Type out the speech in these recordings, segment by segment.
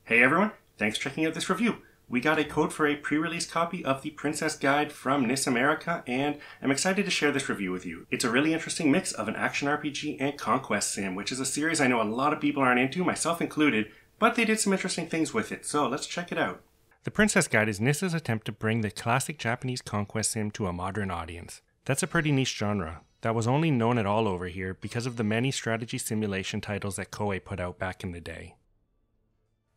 Hey everyone, thanks for checking out this review. We got a code for a pre-release copy of the Princess Guide from NIS America, and I'm excited to share this review with you. It's a really interesting mix of an action RPG and conquest sim, which is a series I know a lot of people aren't into, myself included, but they did some interesting things with it, so let's check it out. The Princess Guide is NIS's attempt to bring the classic Japanese conquest sim to a modern audience. That's a pretty niche genre that was only known at all over here because of the many strategy simulation titles that Koei put out back in the day.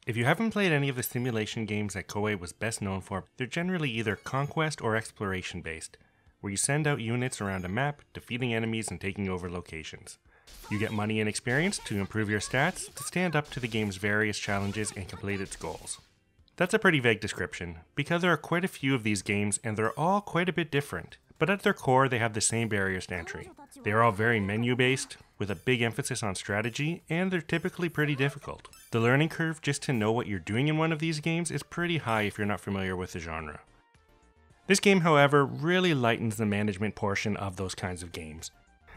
If you haven't played any of the simulation games that Koei was best known for, they're generally either conquest or exploration based, where you send out units around a map, defeating enemies and taking over locations. You get money and experience to improve your stats, to stand up to the game's various challenges and complete its goals. That's a pretty vague description, because there are quite a few of these games and they're all quite a bit different, but at their core they have the same barriers to entry. They are all very menu based, with a big emphasis on strategy, and they're typically pretty difficult. The learning curve just to know what you're doing in one of these games is pretty high if you're not familiar with the genre. This game, however, really lightens the management portion of those kinds of games.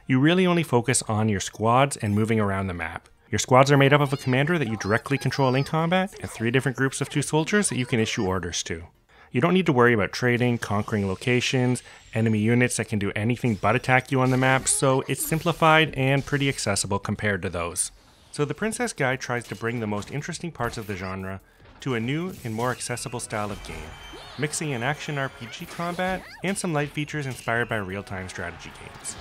You really only focus on your squads and moving around the map. Your squads are made up of a commander that you directly control in combat, and 3 different groups of 2 soldiers that you can issue orders to. You don't need to worry about trading, conquering locations, enemy units that can do anything but attack you on the map, so it's simplified and pretty accessible compared to those. So the Princess Guide tries to bring the most interesting parts of the genre to a new and more accessible style of game, mixing in action RPG combat and some light features inspired by real-time strategy games.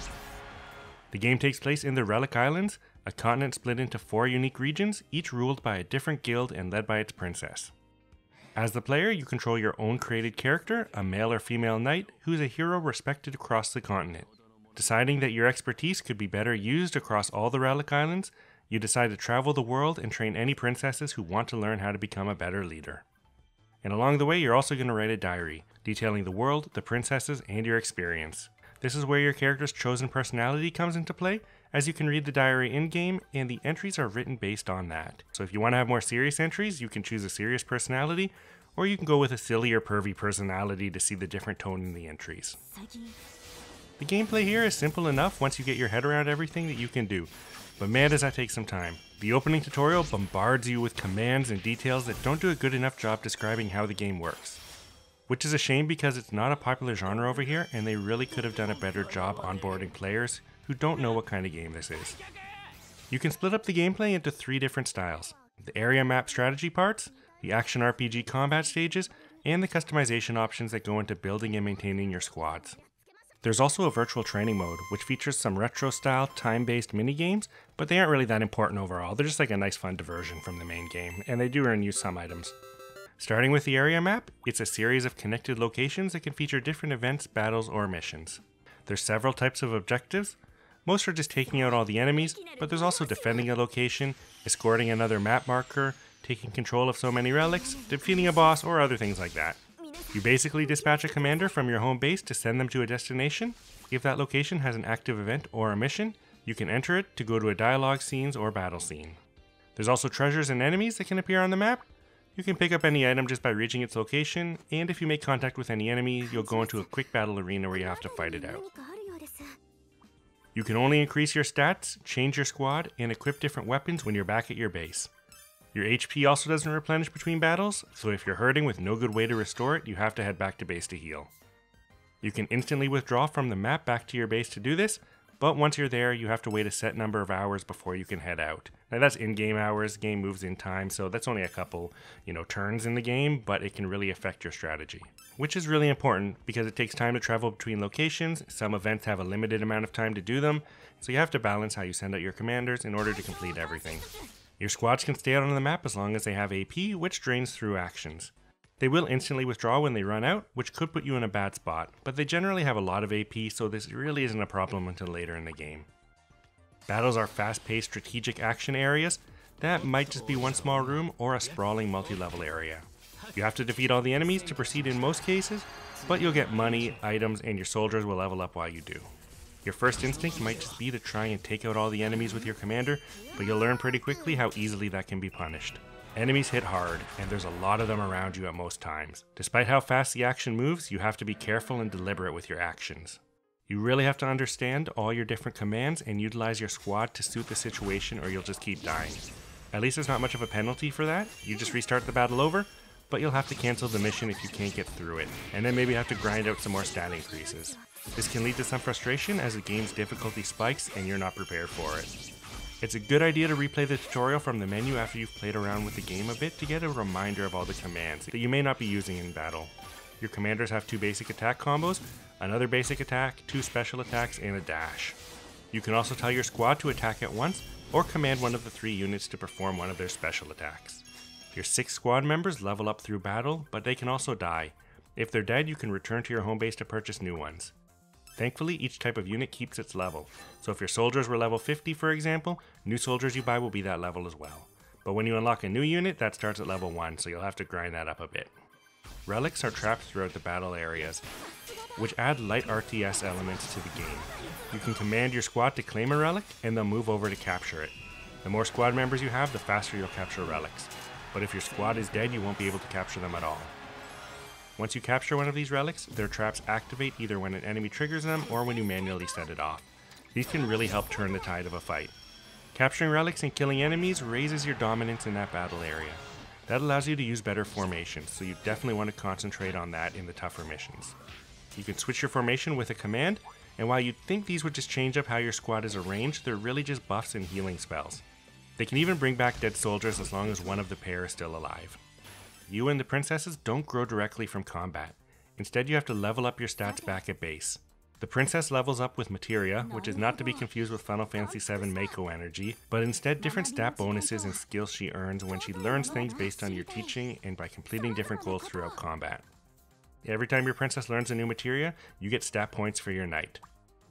The game takes place in the Relic Islands, a continent split into 4 unique regions, each ruled by a different guild and led by its princess. As the player, you control your own created character, a male or female knight, who's a hero respected across the continent. Deciding that your expertise could be better used across all the Relic Islands, you decide to travel the world and train any princesses who want to learn how to become a better leader. And along the way, you're also going to write a diary, detailing the world, the princesses, and your experience. This is where your character's chosen personality comes into play, as you can read the diary in-game, and the entries are written based on that. So if you want to have more serious entries, you can choose a serious personality, or you can go with a silly or pervy personality to see the different tone in the entries. The gameplay here is simple enough once you get your head around everything that you can do, but man does that take some time. The opening tutorial bombards you with commands and details that don't do a good enough job describing how the game works. Which is a shame because it's not a popular genre over here, and they really could have done a better job onboarding players who don't know what kind of game this is. You can split up the gameplay into 3 different styles: the area map strategy parts, the action RPG combat stages, and the customization options that go into building and maintaining your squads. There's also a virtual training mode, which features some retro-style, time-based minigames, but they aren't really that important overall. They're just like a nice fun diversion from the main game, and they do earn you some items. Starting with the area map, it's a series of connected locations that can feature different events, battles, or missions. There's several types of objectives. Most are just taking out all the enemies, but there's also defending a location, escorting another map marker, taking control of so many relics, defeating a boss, or other things like that. You basically dispatch a commander from your home base to send them to a destination. If that location has an active event or a mission, you can enter it to go to a dialogue scenes or battle scene. There's also treasures and enemies that can appear on the map. You can pick up any item just by reaching its location, and if you make contact with any enemy, you'll go into a quick battle arena where you have to fight it out. You can only increase your stats, change your squad, and equip different weapons when you're back at your base. Your HP also doesn't replenish between battles, so if you're hurting with no good way to restore it, you have to head back to base to heal. You can instantly withdraw from the map back to your base to do this, but once you're there, you have to wait a set number of hours before you can head out. Now that's in-game hours, game moves in time, so that's only a couple, turns in the game, but it can really affect your strategy. Which is really important because it takes time to travel between locations, some events have a limited amount of time to do them, so you have to balance how you send out your commanders in order to complete everything. Your squads can stay out on the map as long as they have AP, which drains through actions. They will instantly withdraw when they run out, which could put you in a bad spot, but they generally have a lot of AP, so this really isn't a problem until later in the game. Battles are fast-paced strategic action areas that might just be one small room or a sprawling multi-level area. You have to defeat all the enemies to proceed in most cases, but you'll get money, items, and your soldiers will level up while you do. Your first instinct might just be to try and take out all the enemies with your commander, but you'll learn pretty quickly how easily that can be punished. Enemies hit hard, and there's a lot of them around you at most times. Despite how fast the action moves, you have to be careful and deliberate with your actions. You really have to understand all your different commands and utilize your squad to suit the situation, or you'll just keep dying. At least there's not much of a penalty for that. You just restart the battle over, but you'll have to cancel the mission if you can't get through it, and then maybe have to grind out some more stat increases. This can lead to some frustration as the game's difficulty spikes and you're not prepared for it. It's a good idea to replay the tutorial from the menu after you've played around with the game a bit to get a reminder of all the commands that you may not be using in battle. Your commanders have 2 basic attack combos, another basic attack, 2 special attacks, and a dash. You can also tell your squad to attack at once, or command one of the 3 units to perform one of their special attacks. Your 6 squad members level up through battle, but they can also die. If they're dead, you can return to your home base to purchase new ones. Thankfully, each type of unit keeps its level, so if your soldiers were level 50 for example, new soldiers you buy will be that level as well. But when you unlock a new unit, that starts at level 1, so you'll have to grind that up a bit. Relics are trapped throughout the battle areas, which add light RTS elements to the game. You can command your squad to claim a relic, and they'll move over to capture it. The more squad members you have, the faster you'll capture relics. But if your squad is dead, you won't be able to capture them at all. Once you capture one of these relics, their traps activate either when an enemy triggers them or when you manually set it off. These can really help turn the tide of a fight. Capturing relics and killing enemies raises your dominance in that battle area. That allows you to use better formations, so you definitely want to concentrate on that in the tougher missions. You can switch your formation with a command, and while you'd think these would just change up how your squad is arranged, they're really just buffs and healing spells. They can even bring back dead soldiers as long as one of the pair is still alive. You and the princesses don't grow directly from combat. Instead, you have to level up your stats back at base. The princess levels up with materia, which is not to be confused with Final Fantasy VII Mako energy, but instead different stat bonuses and skills she earns when she learns things based on your teaching and by completing different goals throughout combat. Every time your princess learns a new materia, you get stat points for your knight.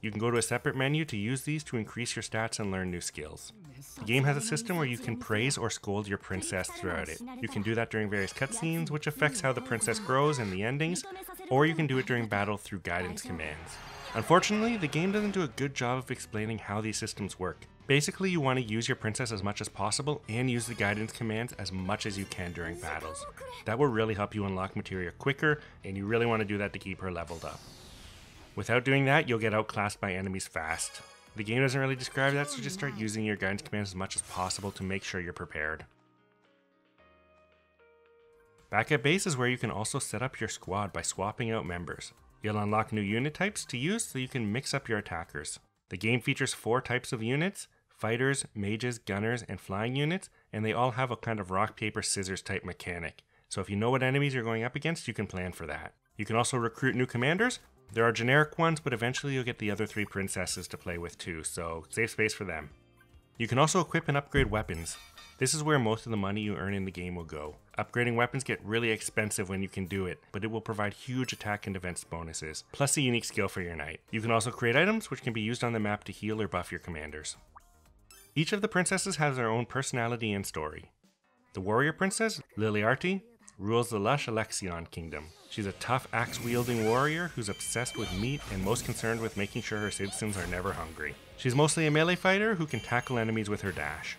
You can go to a separate menu to use these to increase your stats and learn new skills. The game has a system where you can praise or scold your princess throughout it. You can do that during various cutscenes, which affects how the princess grows and the endings, or you can do it during battle through guidance commands. Unfortunately, the game doesn't do a good job of explaining how these systems work. Basically, you want to use your princess as much as possible and use the guidance commands as much as you can during battles. That will really help you unlock materia quicker, and you really want to do that to keep her leveled up. Without doing that, you'll get outclassed by enemies fast. The game doesn't really describe that, so just start using your guidance commands as much as possible to make sure you're prepared. Back at base is where you can also set up your squad by swapping out members. You'll unlock new unit types to use so you can mix up your attackers. The game features 4 types of units: fighters, mages, gunners, and flying units, and they all have a kind of rock, paper, scissors type mechanic. So if you know what enemies you're going up against, you can plan for that. You can also recruit new commanders. There are generic ones, but eventually you'll get the other 3 princesses to play with too, so save space for them. You can also equip and upgrade weapons. This is where most of the money you earn in the game will go. Upgrading weapons get really expensive when you can do it, but it will provide huge attack and defense bonuses, plus a unique skill for your knight. You can also create items which can be used on the map to heal or buff your commanders. Each of the princesses has their own personality and story. The warrior princess, Liliarty, rules the lush Alexion kingdom. She's a tough axe-wielding warrior who's obsessed with meat and most concerned with making sure her citizens are never hungry. She's mostly a melee fighter who can tackle enemies with her dash.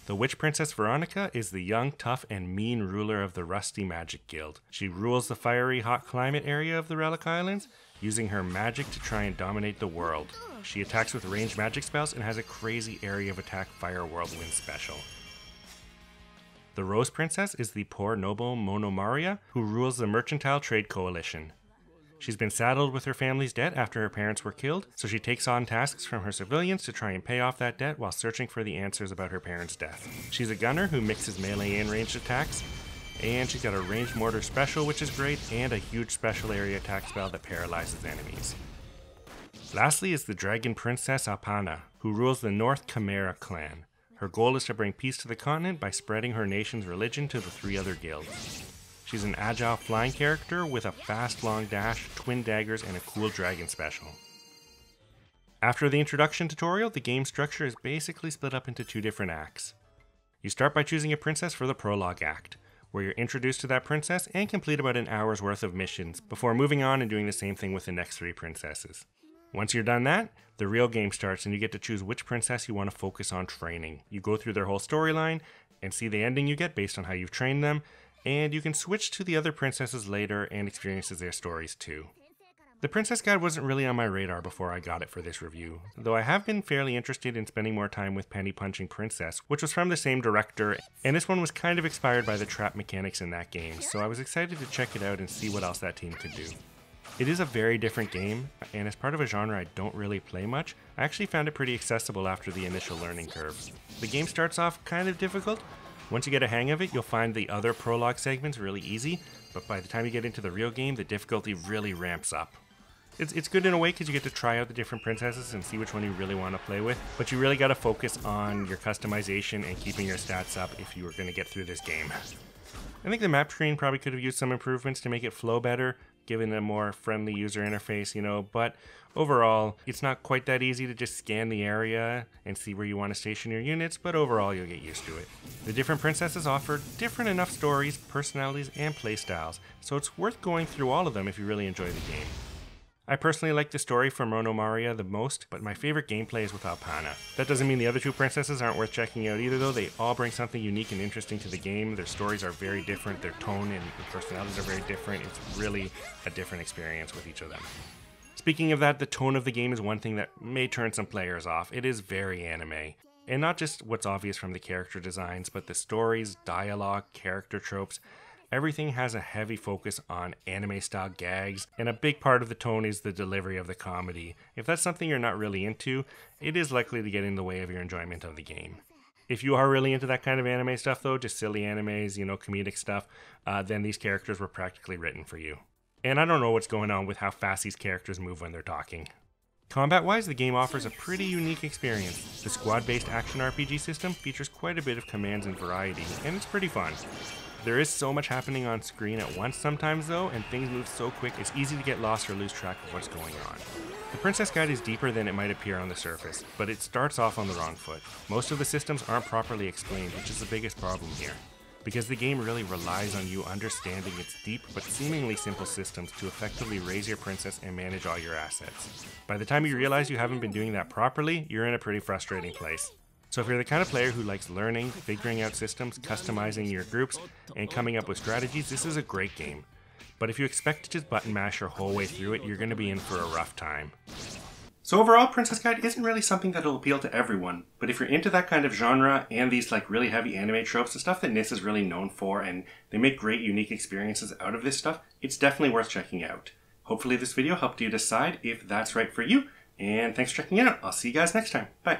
The witch princess Veronica is the young, tough, and mean ruler of the Rusty Magic Guild. She rules the fiery, hot climate area of the Relic Islands, using her magic to try and dominate the world. She attacks with ranged magic spells and has a crazy area of attack fire whirlwind special. The Rose Princess is the poor noble Monomaria, who rules the Mercantile Trade Coalition. She's been saddled with her family's debt after her parents were killed, so she takes on tasks from her civilians to try and pay off that debt while searching for the answers about her parents' death. She's a gunner who mixes melee and ranged attacks, and she's got a ranged mortar special, which is great, and a huge special area attack spell that paralyzes enemies. Lastly is the Dragon Princess Apana, who rules the North Chimera clan. Her goal is to bring peace to the continent by spreading her nation's religion to the 3 other guilds. She's an agile flying character with a fast long dash, twin daggers, and a cool dragon special. After the introduction tutorial, the game structure is basically split up into 2 different acts. You start by choosing a princess for the prologue act, where you're introduced to that princess and complete about an hour's worth of missions before moving on and doing the same thing with the next 3 princesses. Once you're done that, the real game starts and you get to choose which princess you want to focus on training. You go through their whole storyline and see the ending you get based on how you've trained them, and you can switch to the other princesses later and experience their stories too. The Princess Guide wasn't really on my radar before I got it for this review, though I have been fairly interested in spending more time with Penny Punching Princess, which was from the same director, and this one was kind of inspired by the trap mechanics in that game, so I was excited to check it out and see what else that team could do. It is a very different game, and as part of a genre I don't really play much, I actually found it pretty accessible after the initial learning curve. The game starts off kind of difficult. Once you get a hang of it, you'll find the other prologue segments really easy, but by the time you get into the real game, the difficulty really ramps up. It's good in a way because you get to try out the different princesses and see which one you really want to play with, but you really got to focus on your customization and keeping your stats up if you were going to get through this game. I think the map screen probably could have used some improvements to make it flow better, given a more friendly user interface, but overall, it's not quite that easy to just scan the area and see where you want to station your units, but overall you'll get used to it. The different princesses offer different enough stories, personalities, and playstyles, so it's worth going through all of them if you really enjoy the game. I personally like the story from Mono Maria the most, but my favorite gameplay is with Apana. That doesn't mean the other two princesses aren't worth checking out either though. They all bring something unique and interesting to the game. Their stories are very different, their tone and personalities are very different. It's really a different experience with each of them. Speaking of that, the tone of the game is one thing that may turn some players off. It is very anime. And not just what's obvious from the character designs, but the stories, dialogue, character tropes. Everything has a heavy focus on anime-style gags, and a big part of the tone is the delivery of the comedy. If that's something you're not really into, it is likely to get in the way of your enjoyment of the game. If you are really into that kind of anime stuff though, just silly animes, comedic stuff, then these characters were practically written for you. And I don't know what's going on with how fast these characters move when they're talking. Combat-wise, the game offers a pretty unique experience. The squad-based action RPG system features quite a bit of commands and variety, and it's pretty fun. There is so much happening on screen at once sometimes though, and things move so quick it's easy to get lost or lose track of what's going on. The Princess Guide is deeper than it might appear on the surface, but it starts off on the wrong foot. Most of the systems aren't properly explained, which is the biggest problem here, because the game really relies on you understanding its deep but seemingly simple systems to effectively raise your princess and manage all your assets. By the time you realize you haven't been doing that properly, you're in a pretty frustrating place. So if you're the kind of player who likes learning, figuring out systems, customizing your groups, and coming up with strategies, this is a great game. But if you expect to just button mash your whole way through it, you're going to be in for a rough time. So overall, Princess Guide isn't really something that'll appeal to everyone, but if you're into that kind of genre and these really heavy anime tropes, the stuff that NIS is really known for, and they make great unique experiences out of this stuff, it's definitely worth checking out. Hopefully this video helped you decide if that's right for you, and thanks for checking it out. I'll see you guys next time. Bye.